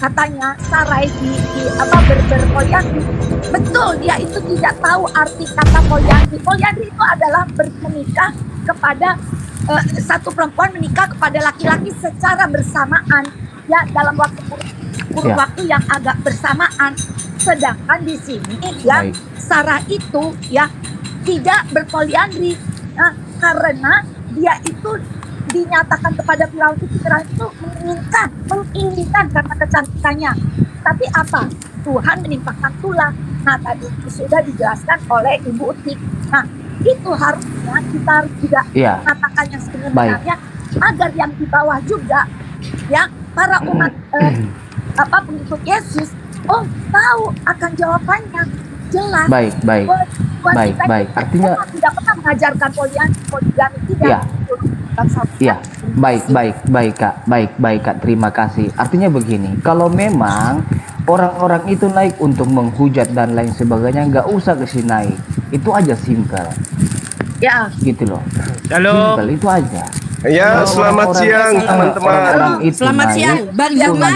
katanya Sarai berpoligami. Betul, dia itu tidak tahu arti kata poligami. Poligami itu adalah menikah kepada satu perempuan menikah kepada laki-laki secara bersamaan, ya, dalam kurun waktu yang agak bersamaan. Sedangkan di sini ya Sarah itu ya tidak berpoliandri karena dia itu dinyatakan kepada Firaun itu menginginkan karena kecantikannya. Tapi apa? Tuhan menimpakan tulah. Nah, tadi sudah dijelaskan oleh Ibu Utik. Nah, itu harusnya kita harus juga mengatakan yang sebenarnya agar yang di bawah juga ya para umat pengikut Yesus tahu akan jawabannya jelas. Baik. Artinya tidak pernah mengajarkan poligami tidak. Iya, baik Kak. Terima kasih. Artinya begini, kalau memang orang-orang itu naik untuk menghujat dan lain sebagainya, nggak usah ke sini naik. Itu aja simple. Ya. Gitu loh. Halo. Simple itu aja. Ya, selamat siang teman-teman. Selamat siang, Bang Zuma.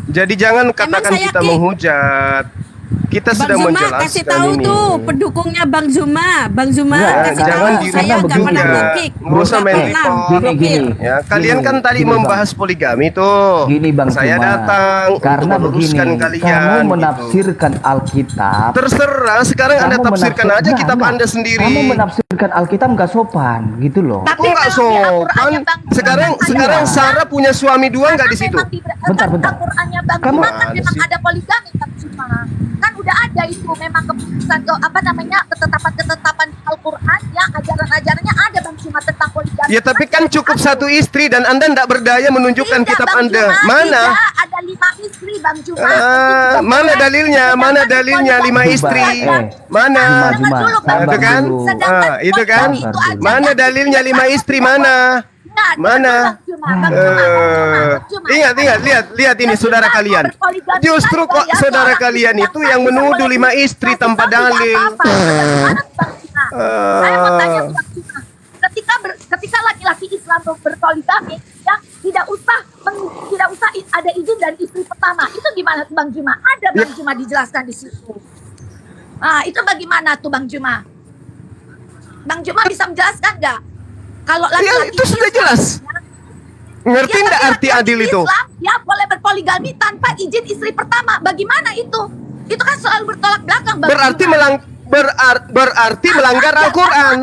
Jadi jangan katakan kita menghujat. Kita sudah menjelaskan kasih tahu ini. Tuh pendukungnya Bang Zuma. Jangan Kasih tahu saya nggak pernah ngekik. Nggak usah main Gini. Ya, kalian kan tadi membahas poligami tuh. Gini Bang saya Zuma, datang karena untuk meluruskan kalian. Kamu menafsirkan Alkitab. Terserah, sekarang Anda tafsirkan aja kitab Anda sendiri. Kamu menafsirkan Alkitab nggak sopan, gitu loh. Tapi nggak sopan. Sekarang Sarah punya suami dua nggak di situ? Bentar. Al-Qur'annya Bang Zuma kan memang ada poligami Bang Zuma. Kan udah ada itu memang keputusan ketetapan Al-Qur'an ya, ajaran-ajarannya ada Bang Zuma tentang poligami. Ya tapi kan cukup satu istri dan Anda tidak berdaya menunjukkan kitab Anda. Mana? Ada 5 istri Bang Zuma. Mana dalilnya? Mana dalilnya 5 istri? Mana? Itu kan? Itu kan? Mana dalilnya 5 istri? Mana? Lihat ini saudara kalian. Justru kok saudara kalian itu yang menuduh 5 istri tanpa dalil. Saya mau tanya ketika laki-laki Islam berpoligami ya tidak usah ada izin dari istri pertama. Itu gimana tuh Bang Juma? Ada Bang Juma dijelaskan di situ. Itu bagaimana tuh Bang Juma? Bang Juma bisa menjelaskan nggak? Kalau laki-laki itu sudah jelas. Ngerti nggak arti adil itu? Islam, ya boleh berpoligami tanpa izin istri pertama. Bagaimana itu? Itu kan selalu bertolak belakang. Berarti melanggar Al-Quran.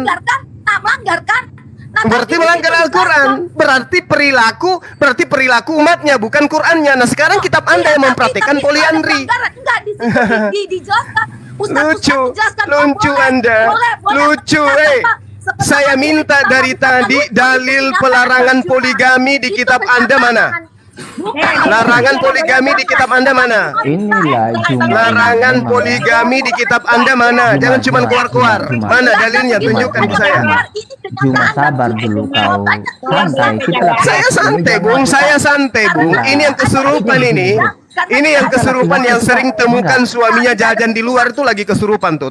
Melanggar kan? Berarti melanggar Al-Quran. Berarti perilaku umatnya, bukan Qurannya. Nah sekarang kitab Anda yang mempraktikkan poliandri. Enggak dijelaskan. Lucu Anda. Lucu. Saya minta dari tadi dalil pelarangan poligami di kitab Anda mana? Larangan poligami di kitab Anda mana? Inilah larangan poligami di kitab Anda mana? Jangan cuma keluar-keluar. Mana dalilnya? Tunjukkan ke saya. Cuma sabar dulu kau. Saya santai, Bung. Ini yang kesurupan ini. Ini yang kesurupan yang sering temukan suaminya jajan di luar itu lagi kesurupan tuh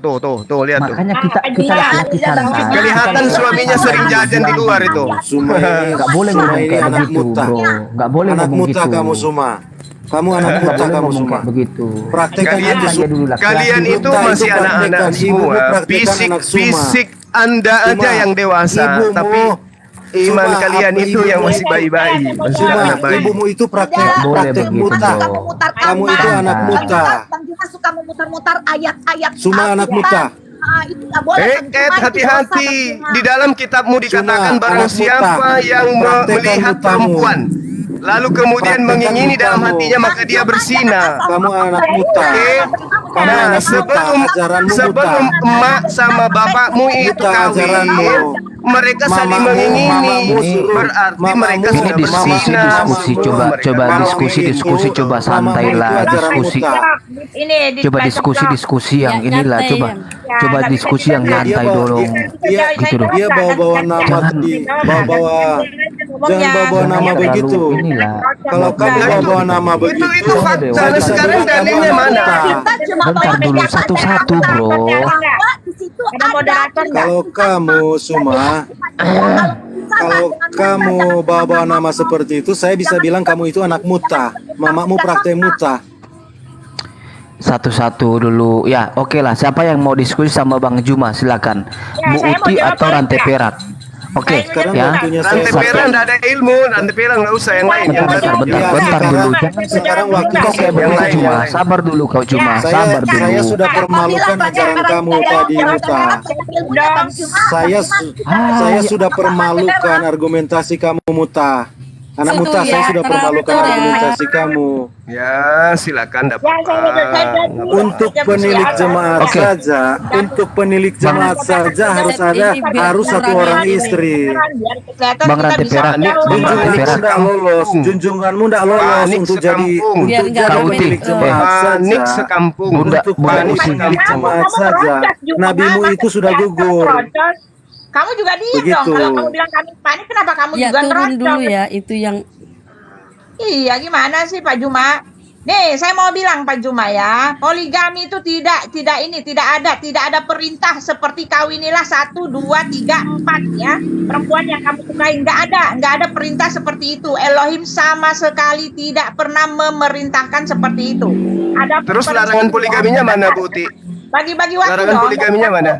lihat tuh. Makanya kita laki-laki santai. Kelihatan suaminya sering jajan di luar itu. Nggak boleh ngomong kayak begitu, bro. Nggak boleh ngomong gitu. Kamu Suma. Kamu anak muda kamu Suma. Begitu. Praktekkan aja dulu. Kalian itu masih anak-anak semua. Fisik Anda aja yang dewasa, tapi iman kalian itu yang masih bayi-bayi. Ibumu itu praktek muta. Kamu itu anak muta. Bang Juma suka memutar-mutar ayat-ayat. Suma anak muta. Itu nggak boleh. Hati-hati. Di dalam kitabmu dikatakan barang siapa yang melihat perempuan lalu kemudian mengingini dalam hatinya maka dia berzina. Kamu anak muta. Kamu anak sebelum emak sama bapakmu itu kawin, mereka saling mengingini, berarti mereka sudah berzina. Diskusi, coba santailah diskusi. Coba diskusi yang inilah, coba diskusi yang nyantai dulu. Gitu dong. Dia bawa-bawa nama jangan bawa nama begitu. Kalau kamu bawa nama begitu itu fakta. Sekarang dalilnya mana? Bentar dulu satu-satu, bro. Kalau kamu Suma Kalau kamu bawa nama seperti itu, saya bisa bilang kamu itu anak muta. Mamamu praktek muta. Satu-satu dulu. Ya, oke lah. Siapa yang mau diskusi sama Bang Juma? Silakan. Bu saya mau Uti jawab atau aja. Rantai Perak? Oke, Sekarang ya. waktunya saya. Rantai Perak nggak ada ilmu, Rantai Perak nggak usah yang lain. Yang Bentar, tadi. bentar, Ya, bentar sekarang- dulu. sekarang waktunya Kita saya saya yang berbicara lain, Juma. yang lain. Sabar dulu kau Juma. Sabar dulu. Saya sudah permalukan ajaran kamu tadi muta. Saya sudah permalukan argumentasi kamu muta. Anak Itu muta, ya, saya sudah permalukan terlalu ya. argumentasi kamu. Ya, silakan dapat. Untuk penilik jemaat Oke. saja, untuk penilik jemaat saja harus satu orang istri. Bang Rantai Perak, Bang Rantai Junjunganmu Perak. tidak lolos, junjunganmu tidak lolos Panik untuk jadi sekampung. Biar untuk nggak jadi rumit. penilik jemaat Panik saja. sekampung. Bunda, Untuk Bunda panik Usi. penilik jemaat saja. Nabimu itu sudah gugur. Kamu juga diam Begitu. dong. Kalau kamu bilang kami panik, kenapa kamu Ya juga turun ngerocos? dulu ya, itu yang Iya, gimana sih Pak Juma? Nih, saya mau bilang Pak Juma ya, poligami itu tidak ada perintah seperti kawinilah 1, 2, 3, 4 ya. Perempuan yang kamu sukai nggak ada perintah seperti itu. Elohim sama sekali tidak pernah memerintahkan seperti itu. Ada Terus larangan poligaminya mana, Bu Uti? Bagi-bagi waktu Larangan dong. poligaminya mana?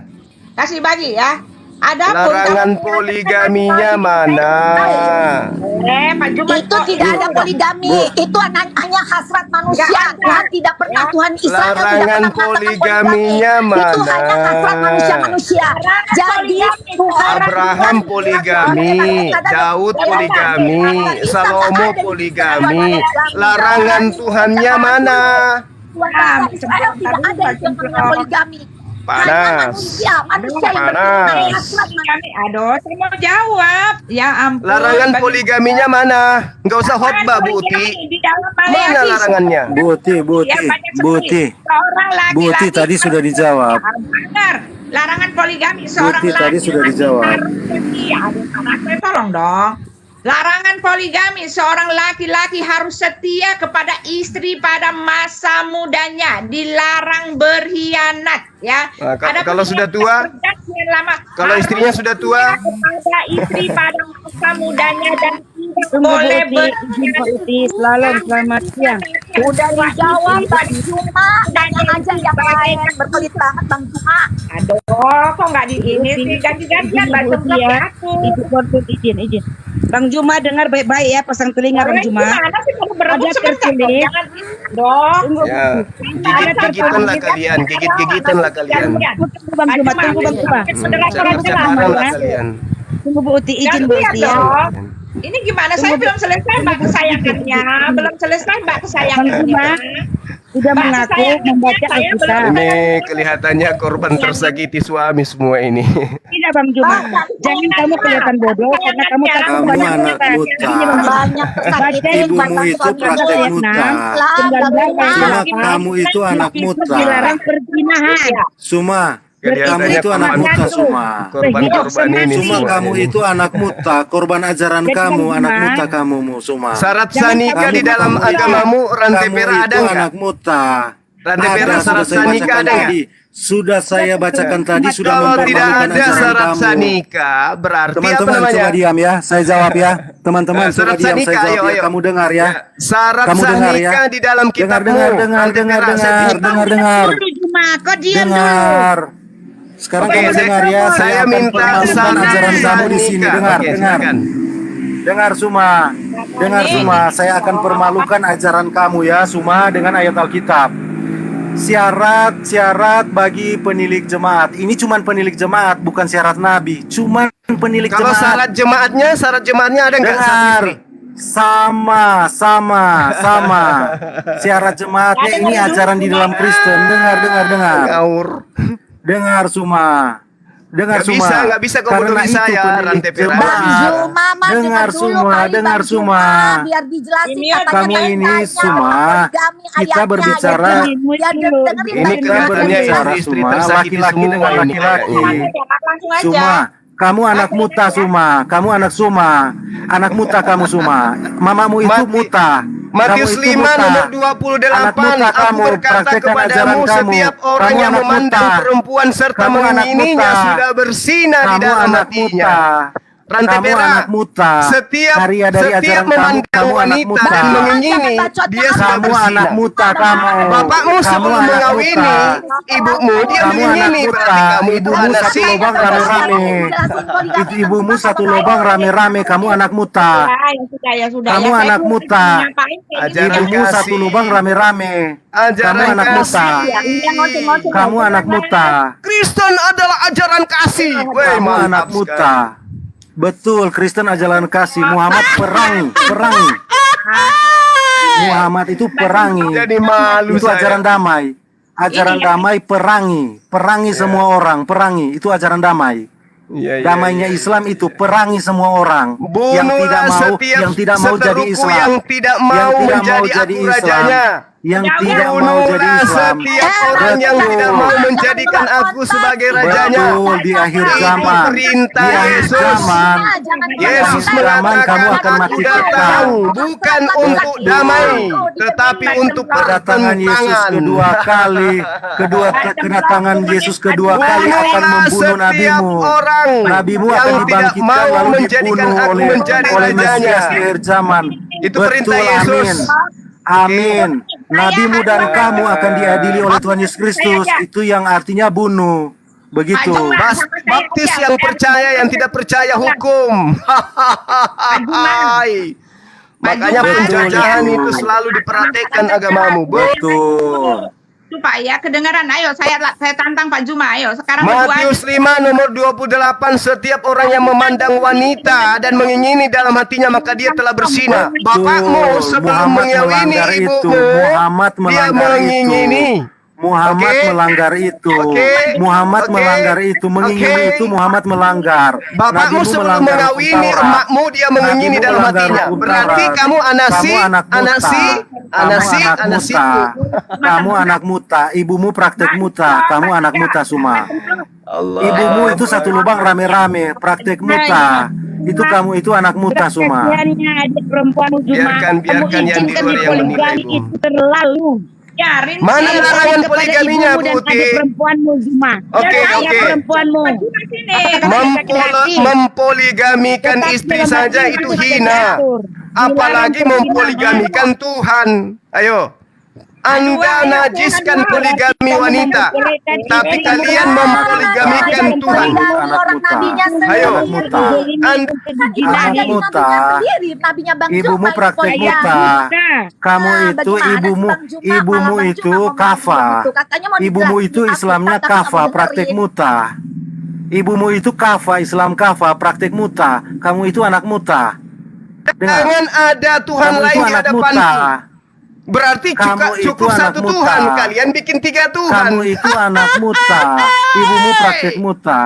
Kasih bagi ya. Adapun Larangan kamu- poligaminya mana? Pak Juma Itu tidak ada poligami. Itu hanya hasrat manusia. Nggak ada. Tuhan tidak pernah, Tuhan Israel tidak Larangan pernah mengatakan poligaminya poligami. Itu mana? hanya hasrat manusia. Jadi Tuhan Abraham poligami, Daud poligami, Salomo poligami. Larangan Tuhannya mana? Tuhan Israel tidak ada yang namanya poligami. Hanya Panas. manusia yang Panas. berhubungan hasrat Poligami, aduh, saya mau jawab. Ya ampun. Larangan Bagi- poligaminya mana? Nggak usah khotbah, Bu Uti. Di dalam Mana Maleakhi larangannya? Buti, Ya, banyak sekali. Buti. Seorang laki-laki Buti tadi sudah dijawab. Benar. Larangan poligami seorang Buti tadi sudah dijawab. harus setia. Aduh, anaknya tolong dong. Larangan poligami seorang laki-laki harus setia kepada istri pada masa mudanya, dilarang berkhianat ya. Nah, Adapun kalau sudah tua? perjanjian lama, Kalau harus istrinya sudah tua? kepada istri pada masa mudanya dan tidak boleh berkhianat. selamat siang. Udah dijawab Bang Juma, tanya aja yang lain. Berkelit banget Bang Juma. Aduh, kok nggak di ini sih ganti-gantian baca aku. Izin. Bang Juma dengar baik-baik ya, pasang telinga Bang Juma. Gimana sih kalau berebut Ada sebentar dong? tertulis. Jangan dong. Ya, gigit-gigitan lah kalian, gigit-gigitan lah kalian. Tunggu Bang Juma, tunggu Bang Juma. Cakap-cakapan lah kalian. Tunggu Bu Uti, izin Bu Gantian Uti ya. dong. Ini gimana? Saya belum selesai mbak kesayangannya. Belum selesai mbak kesayangannya. Sudah mengaku membaca Alkitab. Ini kelihatannya korban tersakiti suami semua ini. Tidak Bang Juma. Jangan kamu kelihatan bodoh karena kamu takut Kamu banyak anak kata. muta. Banyak tersakiti. Ibumu itu praktek muta. Suma, kamu itu anak muta. Dilarang perzinahan. Suma, kamu Kelihatannya itu anak muta, Suma. korban-korban ini Suma, semua. kamu itu anak muta. Korban ajaran kamu, anak muta kamu, Suma. Syarat sanika di dalam Kamu itu- agamamu rantai kamu perak itu ada nggak? anak muta. Rantai perak Ada, syarat sudah saya sanika bacakan ada nggak? tadi. Sudah saya bacakan tadi, sudah Kalau tidak mempermalukan ada ajaran syarat kamu. sanika, berarti apa Teman-teman namanya? coba diam ya, saya jawab ya. Teman-teman coba Syarat diam, saya sanika, jawab ayo, ya. ayo. Kamu dengar ya. Syarat Kamu dengar ya. sanika di dalam kitabmu. Dengar. Dulu Juma, kau diam dulu. Dengar. Sekarang Oke, kamu dengar ya. saya akan minta permalukan syarat ajaran kamu di sini. sanika. Dengar, Oke, dengar. silakan. Dengar Suma. Dengar Suma, saya akan permalukan ajaran kamu ya, Suma, dengan ayat Alkitab. Syarat bagi penilik jemaat. Ini cuman penilik jemaat, bukan syarat nabi. Cuman penilik Kalau jemaat. syarat jemaatnya ada nggak? Satu Dengar. istri. Sama. Syarat jemaatnya ini ajaran di dalam Kristen. Dengar. Ngaur. Dengar Suma. Nggak bisa kau Karena bodohi itu saya, penilik rantai perak. Bang jemaat. Juma, Mas, Dengar dulu semua, kali, dengar Bang semua. Juma, biar dijelasin Ini katanya kamu ini tanya semua, poligami kita ayatnya, berbicara- ya, dengerin Ini baik-baik. kelihatannya Bicara istri Suma, tersakiti laki-laki semua dengan ini laki-laki. kayaknya. Langsung aja. Suma, kamu anak muta Suma. Kamu anak Suma. Anak muta kamu Suma. Mamamu itu muta. Matius Kamu itu 5 muta. nomor Anak 28. muta Aku kamu, berkata praktekkan ajaran kepadamu, kamu. setiap orang Kamu yang anak memandang muta. perempuan serta Kamu anak mengingininya muta. sudah berzina di Kamu dalam anak hatinya. muta. rantai Kamu perak. anak muta. Setiap Karya dari setiap ajaran memandang kamu anak wanita muta. dan mengingini, dia sudah Kamu anak berzina. muta kamu. Bapakmu Kamu sebelum anak mengawini muta. ibumu, dia Kamu anak mengingini. muta. Berarti kamu itu Ibumu anak satu si. lubang rame-rame. Itu ibumu satu lubang rame-rame. Kamu anak muta. Ya sudah. Kamu Ya, saya anak tuh muta. ngapain kayak Ajaran gitu. Ibumu satu kasih. lubang rame-rame. Ajaran Kamu anak muta. kasih. Kamu anak muta. Kristen adalah ajaran kasih. Weh, Kamu mantap anak sekali. muta. Betul, Kristen ajaran kasih. Muhammad perangi. Muhammad itu perangi. Jadi malu Itu saya. ajaran damai. Ajaran damai perangi. Perangi semua orang. Perangi. Itu ajaran damai. Iya, iya, Damainya iya. Islam itu perangi semua orang yang tidak Bunuhlah mau setiap yang tidak mau jadi seteruku Islam. yang tidak mau menjadi aku rajanya. Yang tidak mau jadi Bunuhlah Islam. setiap orang yang Betul. tidak mau menjadikan aku sebagai rajanya. Betul, di akhir Itu zaman. perintah Di akhir Yesus. zaman. Yesus Di akhir zaman kamu mengatakan akan aku mati datang kekal. bukan untuk damai, tetapi untuk Kedatangan Yesus pertentangan. kedua kali, kedatangan Yesus kedua kali akan membunuh Setiap nabimu. orang Nabimu yang akan tidak dibangkitkan mau lalu menjadikan dibunuh aku oleh menjadi Mesias rajanya. di akhir zaman. Itu perintah Yesus. Amin. Nabimu dan kamu akan diadili oleh Tuhan Yesus Kristus. Itu yang artinya bunuh. Begitu. Baptis yang percaya, yang tidak percaya hukum. Makanya Betul. penjajahan itu selalu diperhatikan agamamu. Betul. Itu Pak ya, kedengaran. Ayo saya tantang Pak Juma. Ayo sekarang berdua. Matius 5 nomor 28, setiap orang yang memandang wanita dan mengingini dalam hatinya maka dia telah berzina. Bapakmu sebelum Muhammad mengawini melanggar itu. ibumu, Muhammad dia melanggar mengingini. itu. Muhammad Oke? melanggar itu. Oke? Muhammad Oke? melanggar itu. Mengingini Oke? itu Muhammad melanggar. Bapakmu Nabimu sebelum melanggar mengawini hukum Taurat. emakmu dia mengingini Nabimu dalam melanggar hatinya. hukum Berarti Taurat. kamu anasi, Kamu anak muta. anasi, Kamu anasi, anak anasi. muta. Kamu anak muta. Ibumu praktek muta. Kamu anak muta semua. Ibumu itu satu lubang rame-rame. Praktek muta. Itu kamu itu anak muta semua. Kasihannya adik perempuan Juma. Biarkan yang di izinkan luar yang menilai, dipoligami Bu. itu terlalu. Biarin Mana sih. larangan Kepada poligaminya, ibumu dan Putih? adik perempuanmu Juma. Oke, Saya oke. perempuanmu. Mempoligamikan istri saja itu hina. Apalagi mempoligamikan Tuhan. Ayo. Anda najiskan poligami wanita, tapi kalian mempoligamikan Tuhan. Orang nabinya Ayo. Anak muta. Anda Anak muta. Nabinya Bang Ibumu Juma, praktek itu muta. Kamu Nah, itu bagaimana ibumu, Bang Juma? ibumu Malah Bang itu Juma ngomong kafa. begitu. Katanya mau Ibumu dijelasin itu apa, Islamnya kata kafa, kamu praktek dengerin. muta. Ibumu itu kafa, Islam kafa, praktek muta. Kamu itu anak muta. Dengar. jangan ada Tuhan Kamu lain itu di anak hadapanku. muta. Berarti Kamu itu cukup anak satu muta. Tuhan. Kalian bikin 3 Tuhan. Kamu itu anak muta. Ibumu praktek muta.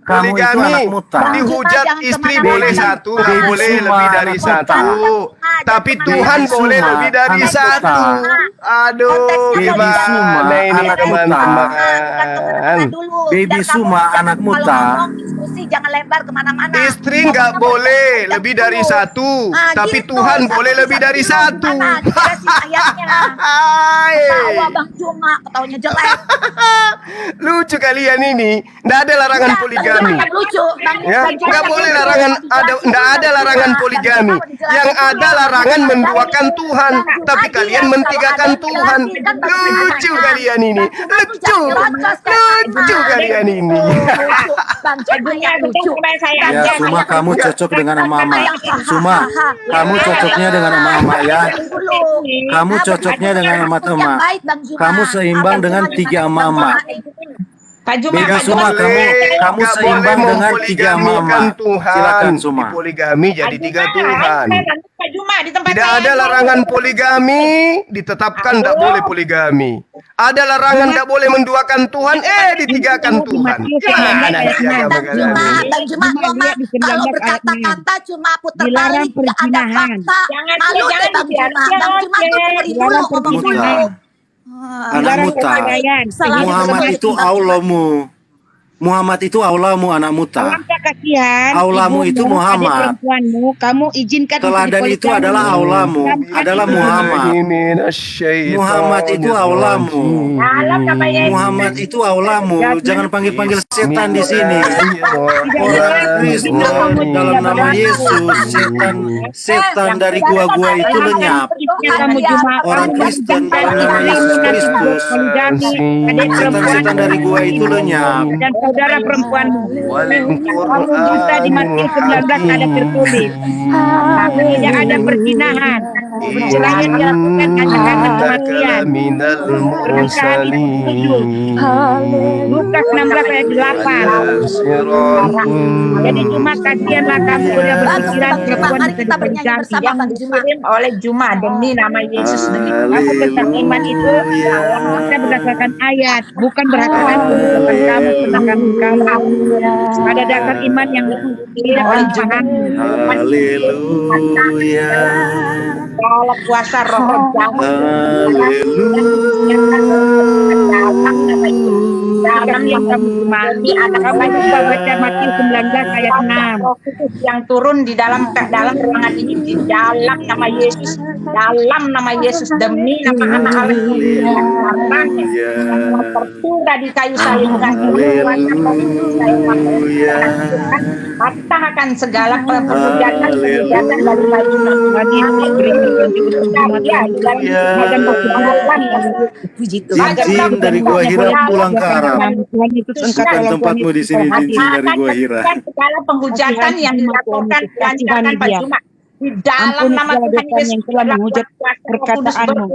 Kamu itu Poligami, anak muta. dihujat Jangan istri kemana-mana. boleh satu, nggak Baby boleh Suma, lebih dari anak satu. muta. Tapi Baby Tuhan Suma, boleh lebih dari anak satu. muta. Aduh, Baby gimana Suma, ini anak teman-teman? Baby Suma, anak muta. Diskusi jangan lebar kemana-mana. Istri nggak boleh lebih dari satu, tapi gitu. Tuhan boleh lebih dari satu. Hai. Ketawa Bang Juma, ketawanya jelek. Lucu kalian ini. Nggak ada larangan poligami. Yang lucu, Bang Ya, Bang Juma nggak yang boleh lucu. larangan nggak ada larangan poligami. Yang ada larangan menduakan Tuhan, tapi kalian mentigakan Tuhan. Lucu kalian ini. Lucu kalian ini. Bang Juma yang lucu. Ya, Suma kamu cocok dengan mama. Suma, kamu cocoknya dengan mama ya. Kamu cocoknya dengan emak-emak. Kamu seimbang dengan 3 mama. Pak Juma, Baby Pak Suma, Juma. kamu Nggak seimbang boleh dengan 3 mama. mempoligamikan Tuhan. Silakan Suma. Poligami jadi 3 Tuhan. Pak Juma di tempat Tidak saya. ada larangan poligami, ditetapkan tidak boleh poligami. Ada larangan tidak boleh menduakan Tuhan, ditigakan Tuhan. Gimana sih agama kalian ini? Bang Juma, Mama, kalau berkata-kata cuma putar Dilarang balik, tidak ada perzinahan. fakta. Jangan, Malu deh jangan Bang Juma. dibiarkan, Bang Juma tuh oke. beri dulu ngomong Muta. dulu. Anak muta. Selalu Muhammad seperti itu Bang Juma. Allahmu. Muhammad itu Allahmu, anak muta. kasihan. Aulamu itu ibumu, adik Muhammad. perempuanmu, kamu izinkan untuk Teladan itu dipoligami. adalah aulamu, adalah Muhammad. Muhammad itu aulamu. Dalam nama Yesus. Muhammad itu aulamu. Jangan panggil-panggil setan di sini. Orang Kristen dalam nama Yesus, setan dari gua-gua itu lenyap. Kamu cuma Orang Kristen dalam nama Yesus Kristus, setan-setan dari gua itu lenyap. dan saudara perempuanmu. Kamu minta di Matius 19 ada tertulis, tidak ada perzinahan. Perceraian dilakukan katakan kematian. Perangkaan itu 7. Lukas 16 ayat 8. Jadi cuma kasihanlah kamu udah berpikiran perempuan Mari kita bernyanyi bersama yang Bang Juma. dikirim oleh Juma demi nama Yesus demi Aku tentang iman itu kita berdasarkan ayat, bukan berdasarkan kebutuhan kamu, tentang kamu. Ada dasar iman yang tidak oleh Tuhan. Haleluya. dalam kuasa roh dalam yang kamu mati kamu baca Matius 19 ayat 6 yang turun di dalam ruangan ini di dalam nama Yesus, dalam nama Yesus, demi nama anak Allah yang tertunda di kayu salib, patahkan segala perbuatan dari Jin dari Gua Hira pulang ke Arab. Bukan tempatmu di sini, jin dari Gua Hira. segala penghujatan yang dilakukan dilancarkan Pak Juma di dalam nama Tuhan Yesus, menghujat perkataanmu.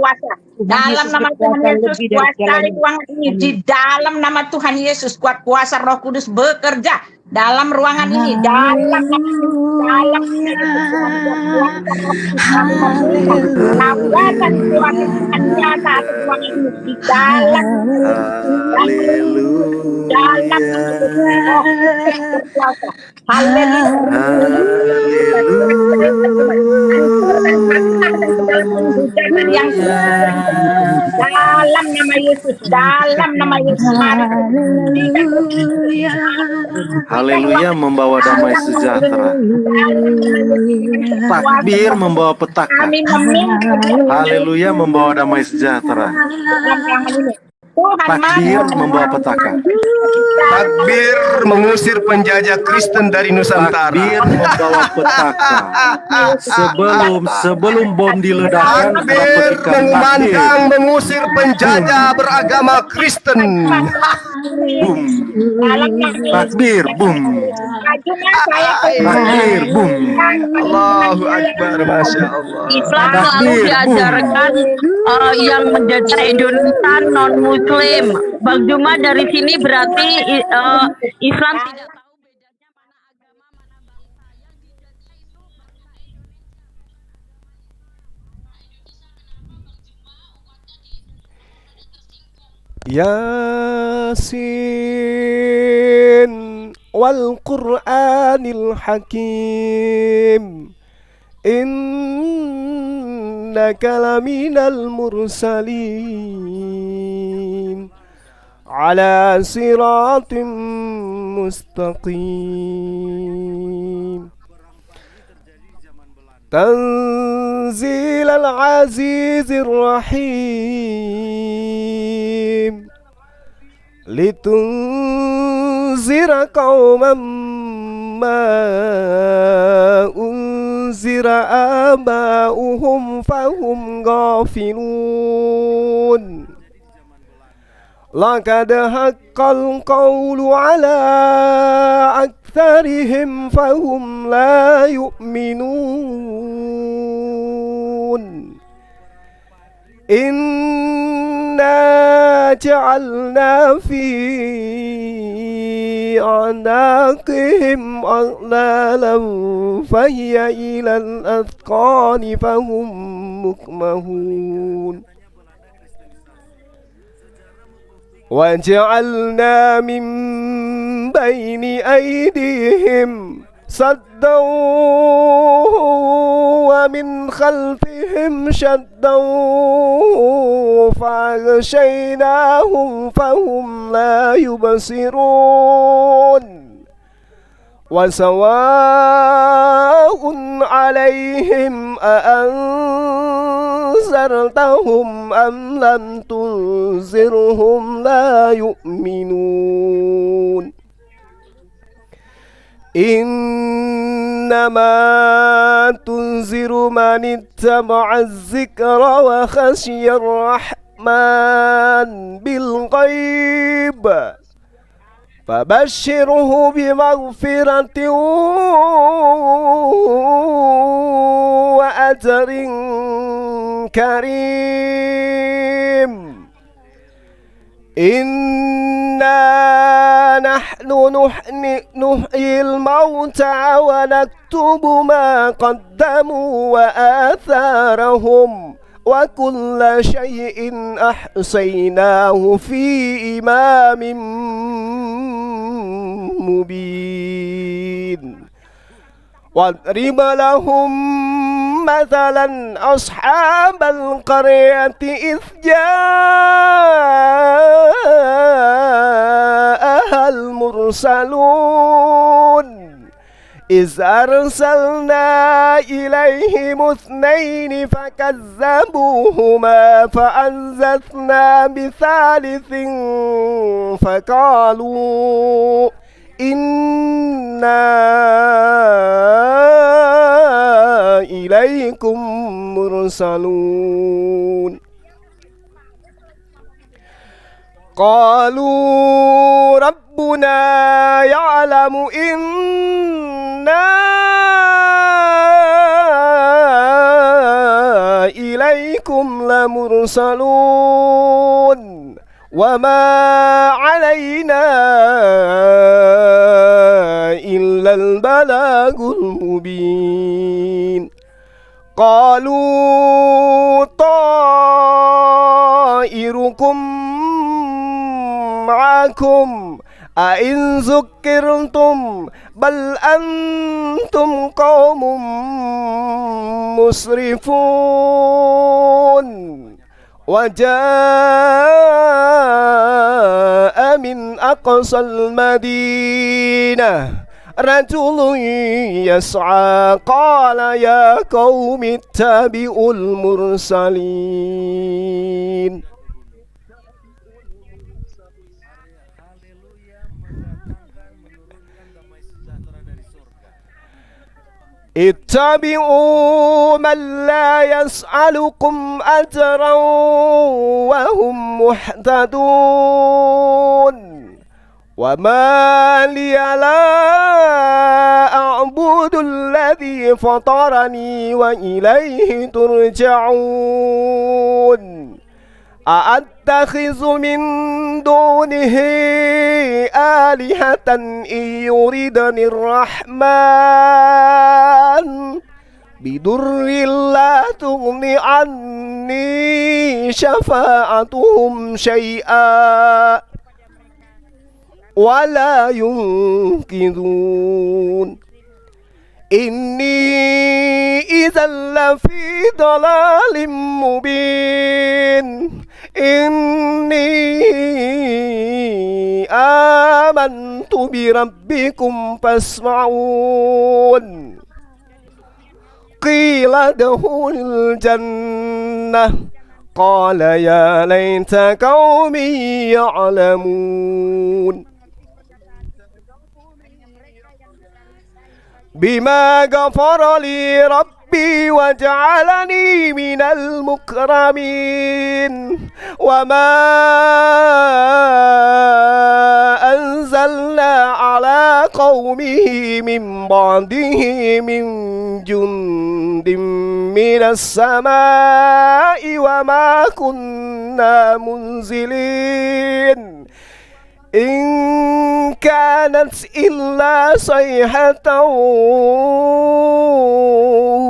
dalam nama Tuhan Yesus kuasa di ruangan ini, di dalam nama Tuhan Yesus kuat kuasa Roh Kudus bekerja dalam ruangan ini, dalam lawatan Tuhan nyata ruangan ini di dalam yang dalam nama Yesus, dalam nama Yesus, Haleluya membawa damai sejahtera. Takbir membawa petaka. kami meminta Haleluya membawa damai sejahtera. Takbir membawa petaka. Takbir mengusir penjajah Kristen dari Nusantara. Takbir membawa petaka. Sebelum bom diledakkan, ada Takbir petikan takbir. mengumandang mengusir penjajah beragama Kristen. Boom. Takbir, boom. Takbir, boom. Allahu Akbar, Masya Allah. Islam selalu Takbir, diajarkan yang menjajah Indonesia non Muslim. Bang Juma dari sini berarti Islam tidak tahu bedanya mana agama mana bangsa yang dijajah itu Yasin wal Qur'anil Hakim innaka laminal mursalin ala siratim mustaqim Tanzilal Azizir Rahim litunzira qauman ma unzira aba'uhum fahum ghafilun laqad haqqal qawlu ala aktharihim fahum la yu'minun Inna ja'alna fi a'naqihim aghlalan fahiya ilal athqani fahum mukmahun وجعلنا من بين أيديهم سدا ومن خلفهم شدا فأغشيناهم فهم لا يبصرون وسواء عليهم أأنذرتهم أم لم تنذرهم لا يؤمنون إنما تنذر من اتبع الذكر وخشي الرحمن بالغيب فبشره بمغفرة وأجر كريم إنا نحن نحيي الموتى ونكتب ما قدموا وآثارهم وكل شيء أحصيناه في إمام مبين واضرب لهم مثلا أصحاب القرية إذ جاءها المرسلون إذ أرسلنا إليهم اثنين فكذبوهما فأنزلنا بثالث فقالوا إنا إليكم مرسلون قالوا ربنا يعلم إنا إليكم لمرسلون وما علينا إلا البلاغ المبين قالوا طائركم معكم أئن ذكرتم بل أنتم قوم مسرفون وجاء من أقصى المدينة رجل يسعى قال يا قوم اتبعوا المرسلين اتبعوا من لا يسألكم أجرا وهم مهتدون وما لي لا أعبد الذي فطرني وإليه ترجعون أأتخذ من دونه آلهة إن يردني الرحمن بضر لا تغن عني شفاعتهم شيئا ولا ينقذون إني إذا لفي ضلال مبين إني آمنت بربكم فاسمعون قيل ادخل الجنة قال يا ليت قومي يعلمون بما غفر لي ربي وجعلني من المكرمين وما أنزلنا على قومه من بعده من جند من السماء وما كنا منزلين إن كانت إلا صيحة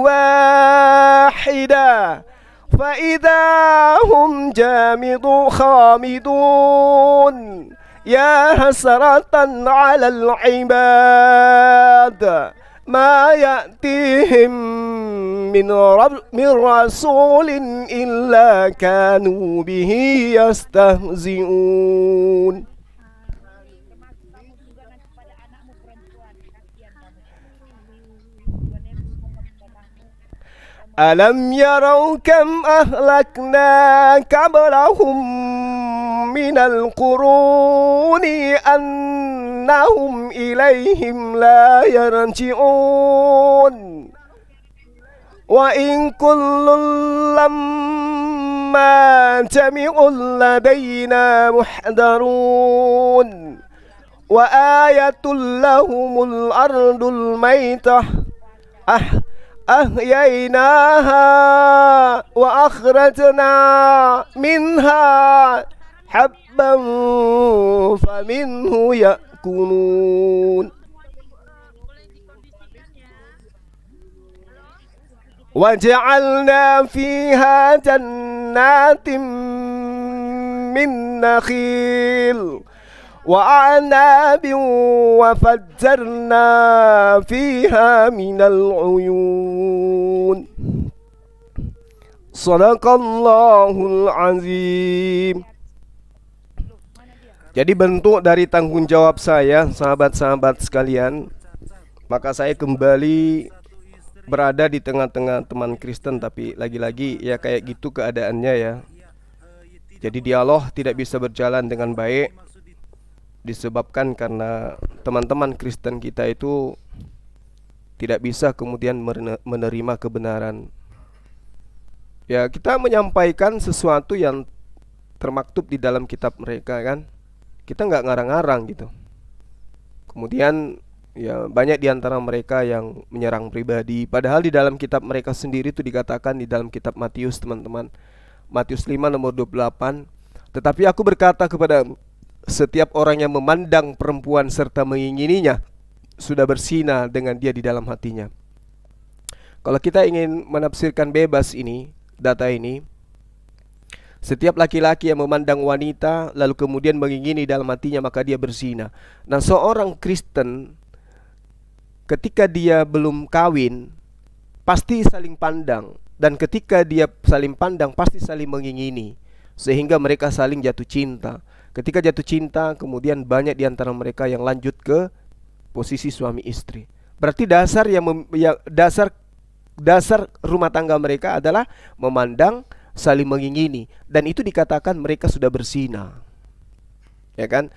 واحدة فإذا هم خامدون يا حسرة على العباد ما يأتيهم من رسول إلا كانوا به يستهزئون ألم يروا كم أهلكنا قبلهم من القرون أنهم إليهم لا يرجعون وإن كل لما جميع لدينا محضرون وآية لهم الأرض الميتة أحييناها وأخرجنا منها حبا فمنه يأكلون وجعلنا فيها جنات من نخيل وأعناب وفجرنا فيها من العيون Sadaqallahul azim. Jadi bentuk dari tanggung jawab saya, sahabat-sahabat sekalian, maka saya kembali berada di tengah-tengah teman Kristen, tapi lagi-lagi ya kayak gitu keadaannya ya. Jadi dialog tidak bisa berjalan dengan baik disebabkan karena teman-teman Kristen kita itu tidak bisa kemudian menerima kebenaran. Ya, kita menyampaikan sesuatu yang termaktub di dalam kitab mereka kan. Kita nggak ngarang-ngarang gitu. Kemudian ya banyak di antara mereka yang menyerang pribadi, padahal di dalam kitab mereka sendiri itu dikatakan di dalam kitab Matius, teman-teman. Matius 5 nomor 28. Tetapi aku berkata kepada setiap orang yang memandang perempuan serta mengingininya sudah berzina dengan dia di dalam hatinya. Kalau kita ingin menafsirkan bebas ini, data ini, setiap laki-laki yang memandang wanita lalu kemudian mengingini dalam hatinya maka dia berzina. Nah, seorang Kristen ketika dia belum kawin pasti saling pandang, dan ketika dia saling pandang pasti saling mengingini, sehingga mereka saling jatuh cinta. Ketika jatuh cinta kemudian banyak di antara mereka yang lanjut ke posisi suami istri. Berarti dasar dasar rumah tangga mereka adalah memandang, saling mengingini, dan itu dikatakan mereka sudah berzina. Ya kan?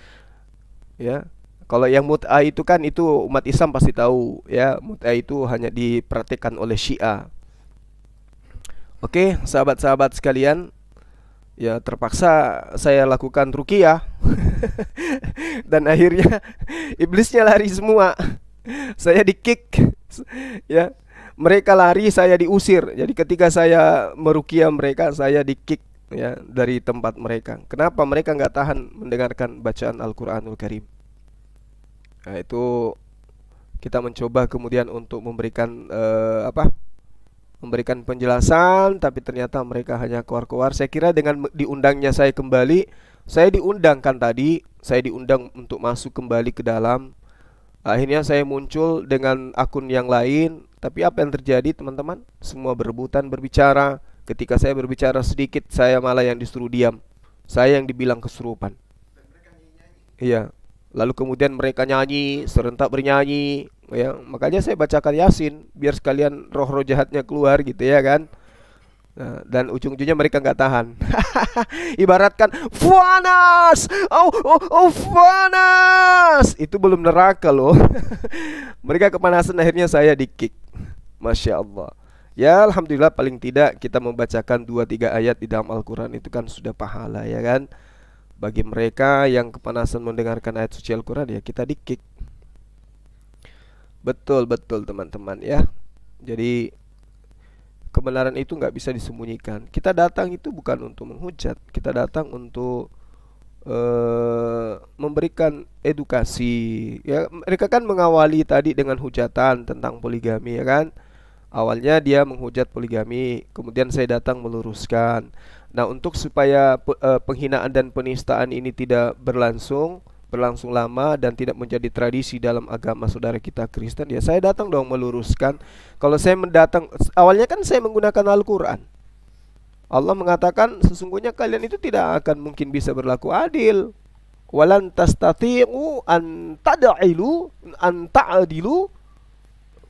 Ya. Kalau yang mut'ah itu kan itu umat Islam pasti tahu ya, mut'ah itu hanya dipraktikkan oleh Syiah. Oke, sahabat-sahabat sekalian, ya terpaksa saya lakukan ruqyah dan akhirnya iblisnya lari semua. Saya di-kick ya. Mereka lari, saya diusir. Jadi ketika saya meruqyah mereka, saya di-kick ya dari tempat mereka. Kenapa? Mereka nggak tahan mendengarkan bacaan Al-Qur'anul Karim. Nah, itu kita mencoba kemudian untuk memberikan memberikan penjelasan, tapi ternyata mereka hanya keluar-keluar. Saya kira dengan diundangnya saya kembali, saya diundangkan tadi, saya diundang untuk masuk kembali ke dalam. Akhirnya saya muncul dengan akun yang lain. Tapi apa yang terjadi, teman-teman? Semua berebutan berbicara. Ketika saya berbicara sedikit, saya malah yang disuruh diam. Saya yang dibilang kesurupan. Iya. Lalu kemudian mereka nyanyi, serentak bernyanyi ya. Makanya saya bacakan Yasin biar sekalian roh-roh jahatnya keluar gitu ya kan. Nah, dan ujung-ujungnya mereka nggak tahan. Ibaratkan panas, panas, itu belum neraka loh. Mereka kepanasan, akhirnya saya di-kick. Masya Allah. Ya alhamdulillah, paling tidak kita membacakan 2-3 ayat di dalam Al-Quran itu kan sudah pahala ya kan. Bagi mereka yang kepanasan mendengarkan ayat suci Al-Quran, ya kita di-kick. Betul-betul teman-teman ya. Jadi kebenaran itu nggak bisa disembunyikan. Kita datang itu bukan untuk menghujat, kita datang untuk memberikan edukasi. Ya, mereka kan mengawali tadi dengan hujatan tentang poligami ya kan. Awalnya dia menghujat poligami, kemudian saya datang meluruskan. Nah, untuk supaya penghinaan dan penistaan ini tidak berlangsung lama dan tidak menjadi tradisi dalam agama saudara kita Kristen, ya saya datang dong meluruskan. Kalau saya mendatang, awalnya kan saya menggunakan Al-Quran. Allah mengatakan sesungguhnya kalian itu tidak akan mungkin bisa berlaku adil. Walan tastati'u an ta'dilu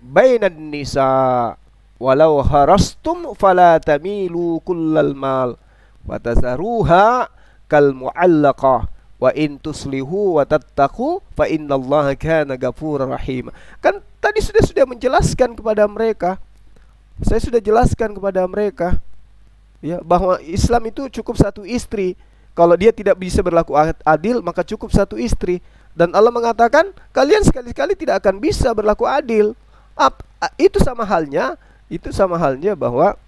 bainan nisa. walau harastum fala tamilu kullal mal wa tazaruha kal mu'allaqah wa in tuslihu wa tattaqu fa innallaha kana ghafurur rahim. Kan tadi sudah menjelaskan kepada mereka. Saya sudah jelaskan kepada mereka ya, bahwa Islam itu cukup satu istri. Kalau dia tidak bisa berlaku adil, maka cukup satu istri. Dan Allah mengatakan kalian sekali-kali tidak akan bisa berlaku adil. Itu sama halnya bahwa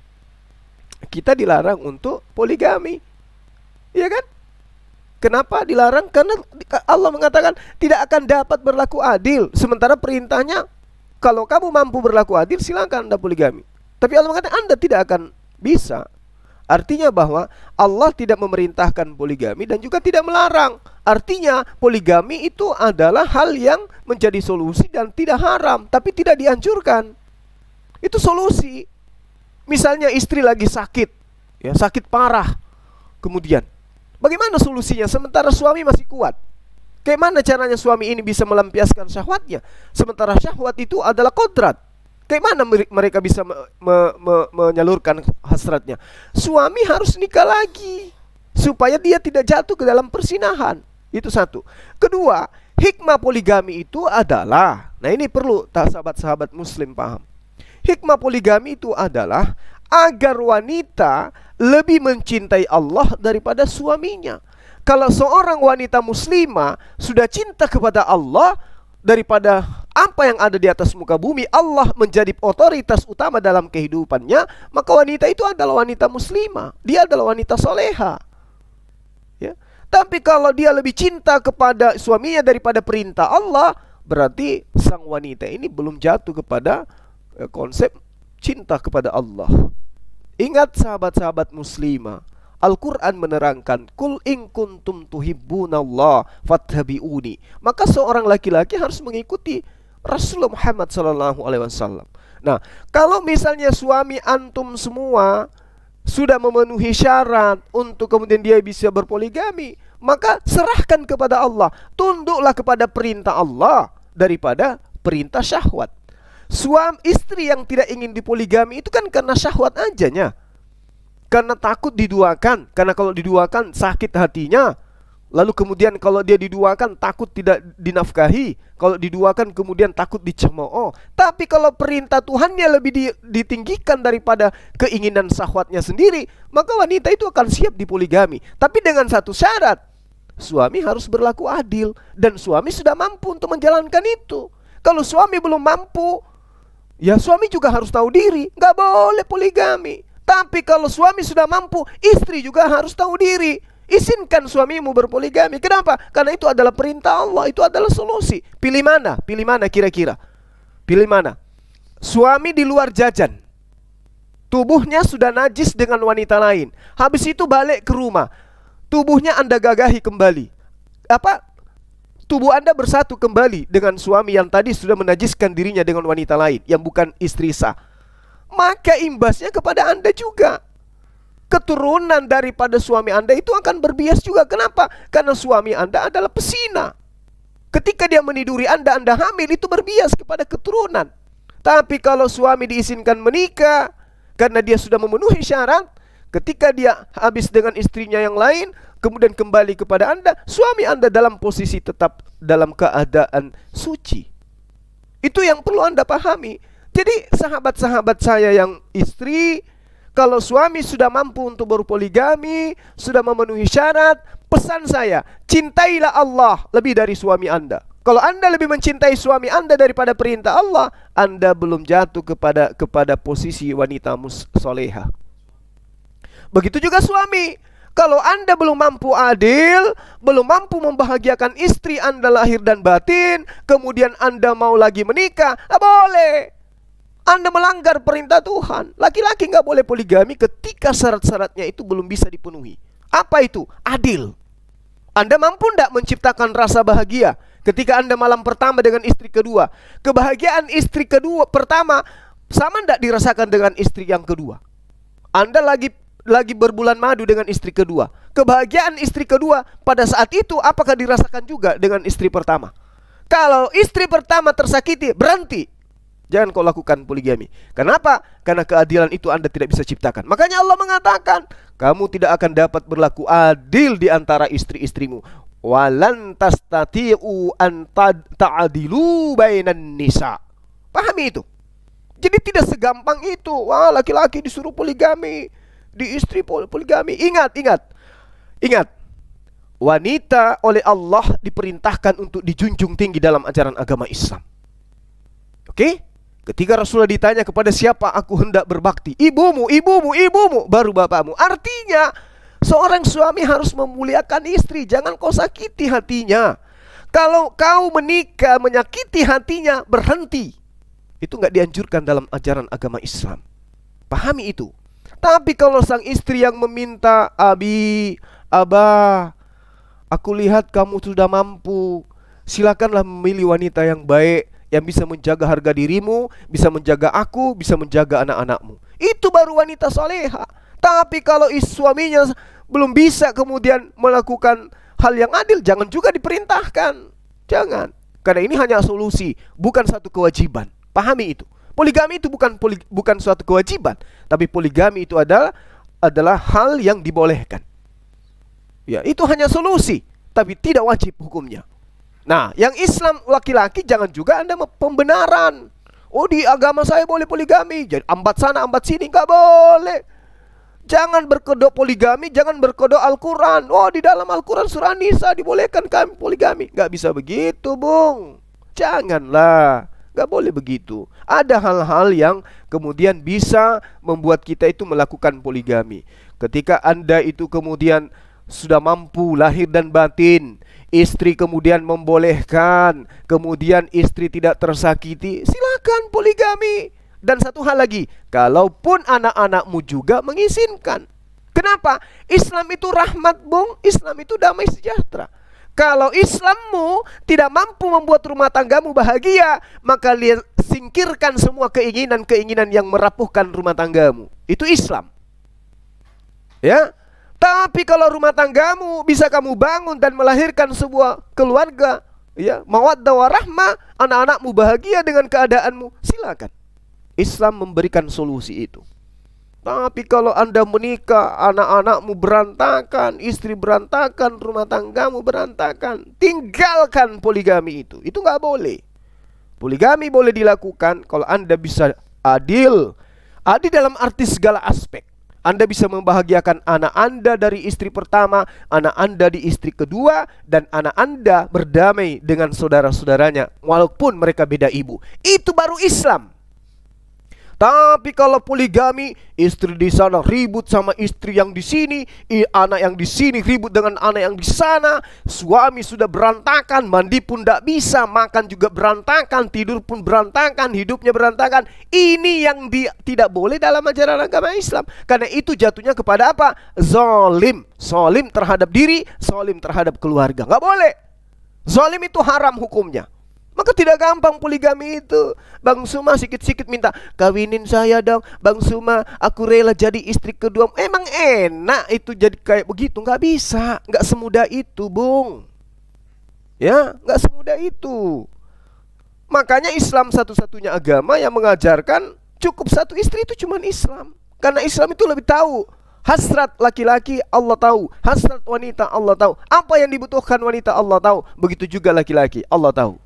kita dilarang untuk poligami. Iya kan? Kenapa dilarang? Karena Allah mengatakan tidak akan dapat berlaku adil. Sementara perintahnya, kalau kamu mampu berlaku adil, silakan Anda poligami. Tapi Allah mengatakan Anda tidak akan bisa. Artinya bahwa Allah tidak memerintahkan poligami dan juga tidak melarang. Artinya poligami itu adalah hal yang menjadi solusi dan tidak haram, tapi tidak dianjurkan. Itu solusi. Misalnya istri lagi sakit, ya, sakit parah. Kemudian bagaimana solusinya sementara suami masih kuat? Kayak mana caranya suami ini bisa melampiaskan syahwatnya? Sementara syahwat itu adalah kodrat. Kayak mana mereka bisa menyalurkan hasratnya? Suami harus nikah lagi supaya dia tidak jatuh ke dalam persinahan. Itu satu. Kedua, hikmah poligami itu adalah, nah ini perlu sahabat-sahabat muslim paham. Hikmah poligami itu adalah agar wanita lebih mencintai Allah daripada suaminya. Kalau seorang wanita muslimah sudah cinta kepada Allah daripada apa yang ada di atas muka bumi, Allah menjadi otoritas utama dalam kehidupannya, maka wanita itu adalah wanita muslimah. Dia adalah wanita soleha. Ya. Tapi kalau dia lebih cinta kepada suaminya daripada perintah Allah, berarti sang wanita ini belum jatuh kepada konsep cinta kepada Allah. Ingat sahabat-sahabat muslimah, Al-Quran menerangkan, Kul in kuntum tuhibbunallah fattabi'uni. Maka seorang laki-laki harus mengikuti Rasulullah Muhammad SAW. Nah, kalau misalnya suami antum semua sudah memenuhi syarat untuk kemudian dia bisa berpoligami, maka serahkan kepada Allah. Tunduklah kepada perintah Allah daripada perintah syahwat. Suami istri yang tidak ingin dipoligami itu kan karena syahwat ajanya, karena takut diduakan. Karena kalau diduakan sakit hatinya. Lalu kemudian kalau dia diduakan takut tidak dinafkahi. Kalau diduakan kemudian takut dicemooh. Tapi kalau perintah Tuhannya lebih ditinggikan daripada keinginan syahwatnya sendiri, maka wanita itu akan siap dipoligami. Tapi dengan satu syarat, suami harus berlaku adil. Dan suami sudah mampu untuk menjalankan itu. Kalau suami belum mampu, ya suami juga harus tahu diri. Gak boleh poligami. Tapi kalau suami sudah mampu, istri juga harus tahu diri. Izinkan suamimu berpoligami. Kenapa? Karena itu adalah perintah Allah. Itu adalah solusi. Pilih mana? Pilih mana kira-kira? Pilih mana? Suami di luar jajan, tubuhnya sudah najis dengan wanita lain. Habis itu balik ke rumah, tubuhnya Anda gagahi kembali. Tubuh Anda bersatu kembali dengan suami yang tadi sudah menajiskan dirinya dengan wanita lain yang bukan istri sah. Maka imbasnya kepada Anda juga. Keturunan daripada suami Anda itu akan berbias juga. Kenapa? Karena suami Anda adalah pesina. Ketika dia meniduri Anda hamil, itu berbias kepada keturunan. Tapi kalau suami diizinkan menikah karena dia sudah memenuhi syarat, ketika dia habis dengan istrinya yang lain, kemudian kembali kepada Anda, suami Anda dalam posisi tetap dalam keadaan suci. Itu yang perlu Anda pahami. Jadi sahabat-sahabat saya yang istri, kalau suami sudah mampu untuk berpoligami, sudah memenuhi syarat, pesan saya, cintailah Allah lebih dari suami Anda. Kalau Anda lebih mencintai suami Anda daripada perintah Allah, Anda belum jatuh kepada posisi wanita soleha. Begitu juga suami. Kalau Anda belum mampu adil, belum mampu membahagiakan istri Anda lahir dan batin, kemudian Anda mau lagi menikah, boleh. Anda melanggar perintah Tuhan. Laki-laki nggak boleh poligami ketika syarat-syaratnya itu belum bisa dipenuhi. Apa itu? Adil. Anda mampu tidak menciptakan rasa bahagia ketika Anda malam pertama dengan istri kedua? Kebahagiaan istri kedua pertama sama tidak dirasakan dengan istri yang kedua? Anda lagi berbulan madu dengan istri kedua. Kebahagiaan istri kedua pada saat itu apakah dirasakan juga dengan istri pertama? Kalau istri pertama tersakiti, berhenti. Jangan kau lakukan poligami. Kenapa? Karena keadilan itu Anda tidak bisa ciptakan. Makanya Allah mengatakan, kamu tidak akan dapat berlaku adil di antara istri-istrimu. Walan tastati'u an ta'adilu bainan nisa. Pahami itu. Jadi tidak segampang itu. Wah, laki-laki disuruh poligami, di istri poligami. Ingat. Wanita oleh Allah diperintahkan untuk dijunjung tinggi dalam ajaran agama Islam. Oke? Ketika Rasulullah ditanya kepada siapa aku hendak berbakti, ibumu, baru bapakmu. Artinya seorang suami harus memuliakan istri. Jangan kau sakiti hatinya. Kalau kau menikah menyakiti hatinya, berhenti. Itu nggak dianjurkan dalam ajaran agama Islam. Pahami itu. Tapi kalau sang istri yang meminta, Abi, Abah, aku lihat kamu sudah mampu, silakanlah memilih wanita yang baik, yang bisa menjaga harga dirimu, bisa menjaga aku, bisa menjaga anak-anakmu. Itu baru wanita soleha. Tapi kalau suaminya belum bisa kemudian melakukan hal yang adil, jangan juga diperintahkan. Jangan. Karena ini hanya solusi, bukan satu kewajiban. Pahami itu. Poligami itu bukan suatu kewajiban, tapi poligami itu adalah hal yang dibolehkan. Ya, itu hanya solusi, tapi tidak wajib hukumnya. Nah, yang Islam laki-laki jangan juga Anda pembenaran. Oh, di agama saya boleh poligami, jadi ambat sana ambat sini, nggak boleh. Jangan berkedok poligami, jangan berkedok Al-Quran. Oh, di dalam Al-Quran surah Nisa dibolehkan kami poligami. Nggak bisa begitu, Bung. Janganlah, nggak boleh begitu. Ada hal-hal yang kemudian bisa membuat kita itu melakukan poligami. Ketika Anda itu kemudian sudah mampu lahir dan batin, istri kemudian membolehkan, kemudian istri tidak tersakiti, silakan poligami. Dan satu hal lagi, kalaupun anak-anakmu juga mengizinkan. Kenapa? Islam itu rahmat, Bung. Islam itu damai sejahtera. Kalau Islammu tidak mampu membuat rumah tanggamu bahagia, maka singkirkan semua keinginan-keinginan yang merapuhkan rumah tanggamu. Itu Islam. Ya. Tapi kalau rumah tanggamu bisa kamu bangun dan melahirkan sebuah keluarga, ya, mawaddah warahmah, anak-anakmu bahagia dengan keadaanmu, silakan. Islam memberikan solusi itu. Tapi kalau Anda menikah, anak-anakmu berantakan, istri berantakan, rumah tanggamu berantakan, tinggalkan poligami itu. Itu nggak boleh. Poligami boleh dilakukan kalau Anda bisa adil. Adil dalam arti segala aspek. Anda bisa membahagiakan anak Anda dari istri pertama, anak Anda di istri kedua, dan anak Anda berdamai dengan saudara-saudaranya walaupun mereka beda ibu. Itu baru Islam. Tapi kalau poligami, istri di sana ribut sama istri yang di sini, anak yang di sini ribut dengan anak yang di sana, suami sudah berantakan, mandi pun tidak bisa, makan juga berantakan, tidur pun berantakan, hidupnya berantakan. Ini yang tidak boleh dalam ajaran agama Islam. Karena itu jatuhnya kepada apa? Zalim. Zalim terhadap diri, zalim terhadap keluarga. Nggak boleh. Zalim itu haram hukumnya. Maka tidak gampang poligami itu. Bang Suma sikit-sikit minta, kawinin saya dong Bang Suma, aku rela jadi istri kedua. Emang enak itu jadi kayak begitu? Nggak bisa. Nggak semudah itu, Bung. Ya, nggak semudah itu. Makanya Islam satu-satunya agama yang mengajarkan cukup satu istri, itu cuma Islam. Karena Islam itu lebih tahu. Hasrat laki-laki Allah tahu, hasrat wanita Allah tahu. Apa yang dibutuhkan wanita Allah tahu. Begitu juga laki-laki Allah tahu.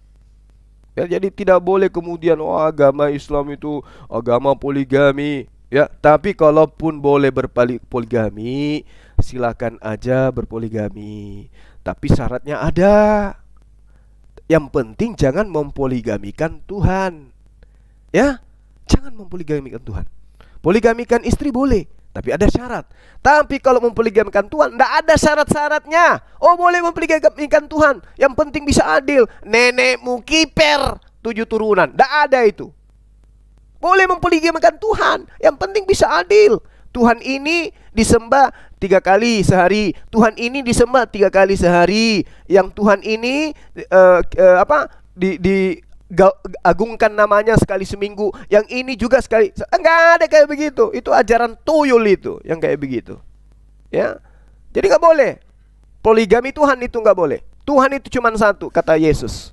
Ya, jadi tidak boleh kemudian agama Islam itu agama poligami. Ya, tapi kalaupun boleh berpoligami, silakan aja berpoligami. Tapi syaratnya ada. Yang penting jangan mempoligamikan Tuhan. Ya, jangan mempoligamikan Tuhan. Poligamikan istri boleh, tapi ada syarat. Tapi kalau mempoligamikan Tuhan, tidak ada syarat-syaratnya. Oh, boleh mempoligamikan Tuhan, yang penting bisa adil. Nenekmu kiper 7 turunan, tidak ada itu. Boleh mempoligamikan Tuhan, yang penting bisa adil. Tuhan ini disembah 3 kali sehari, Tuhan ini disembah 3 kali sehari. Yang Tuhan ini agungkan namanya sekali seminggu, yang ini juga sekali. Enggak ada kayak begitu. Itu ajaran tuyul itu yang kayak begitu. Ya. Jadi enggak boleh. Poligami Tuhan itu enggak boleh. Tuhan itu cuma satu, kata Yesus.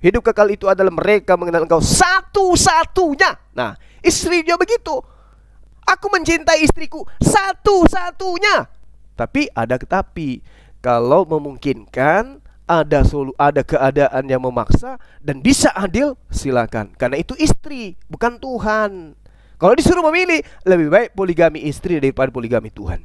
Hidup kekal itu adalah mereka mengenal Engkau satu-satunya. Nah, istrinya begitu. Aku mencintai istriku satu-satunya. Tapi ada tetapi. Kalau memungkinkan, ada keadaan yang memaksa dan bisa adil, silakan. Karena itu istri, bukan Tuhan. Kalau disuruh memilih, lebih baik poligami istri daripada poligami Tuhan.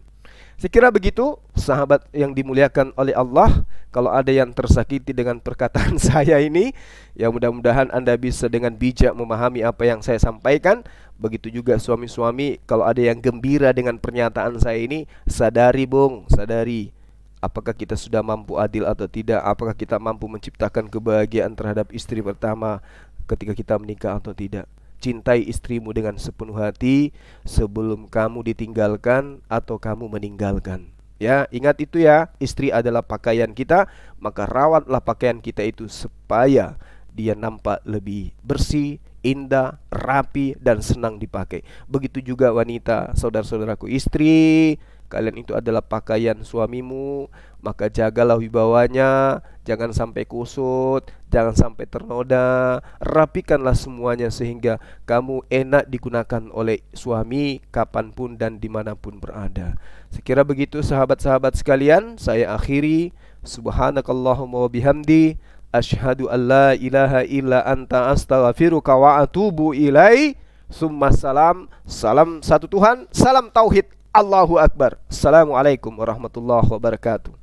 Saya kira begitu, sahabat yang dimuliakan oleh Allah. Kalau ada yang tersakiti dengan perkataan saya ini, ya mudah-mudahan Anda bisa dengan bijak memahami apa yang saya sampaikan. Begitu juga suami-suami, kalau ada yang gembira dengan pernyataan saya ini, sadari bung, sadari. Apakah kita sudah mampu adil atau tidak? Apakah kita mampu menciptakan kebahagiaan terhadap istri pertama ketika kita menikah atau tidak? Cintai istrimu dengan sepenuh hati sebelum kamu ditinggalkan atau kamu meninggalkan. Ya, ingat itu ya, istri adalah pakaian kita, maka rawatlah pakaian kita itu supaya dia nampak lebih bersih, indah, rapi, dan senang dipakai. Begitu juga wanita, saudara-saudaraku istri, kalian itu adalah pakaian suamimu, maka jagalah wibawanya, jangan sampai kusut, jangan sampai ternoda. Rapikanlah semuanya sehingga kamu enak digunakan oleh suami kapanpun dan dimanapun berada. Sekira begitu sahabat-sahabat sekalian, saya akhiri. Subhanakallahumma wa bihamdi, asyhadu an la ilaha illa anta astaghfiruka wa atubu ilai. Summa salam. Salam satu Tuhan, salam tauhid. Allahu Akbar. Assalamualaikum warahmatullahi wabarakatuh.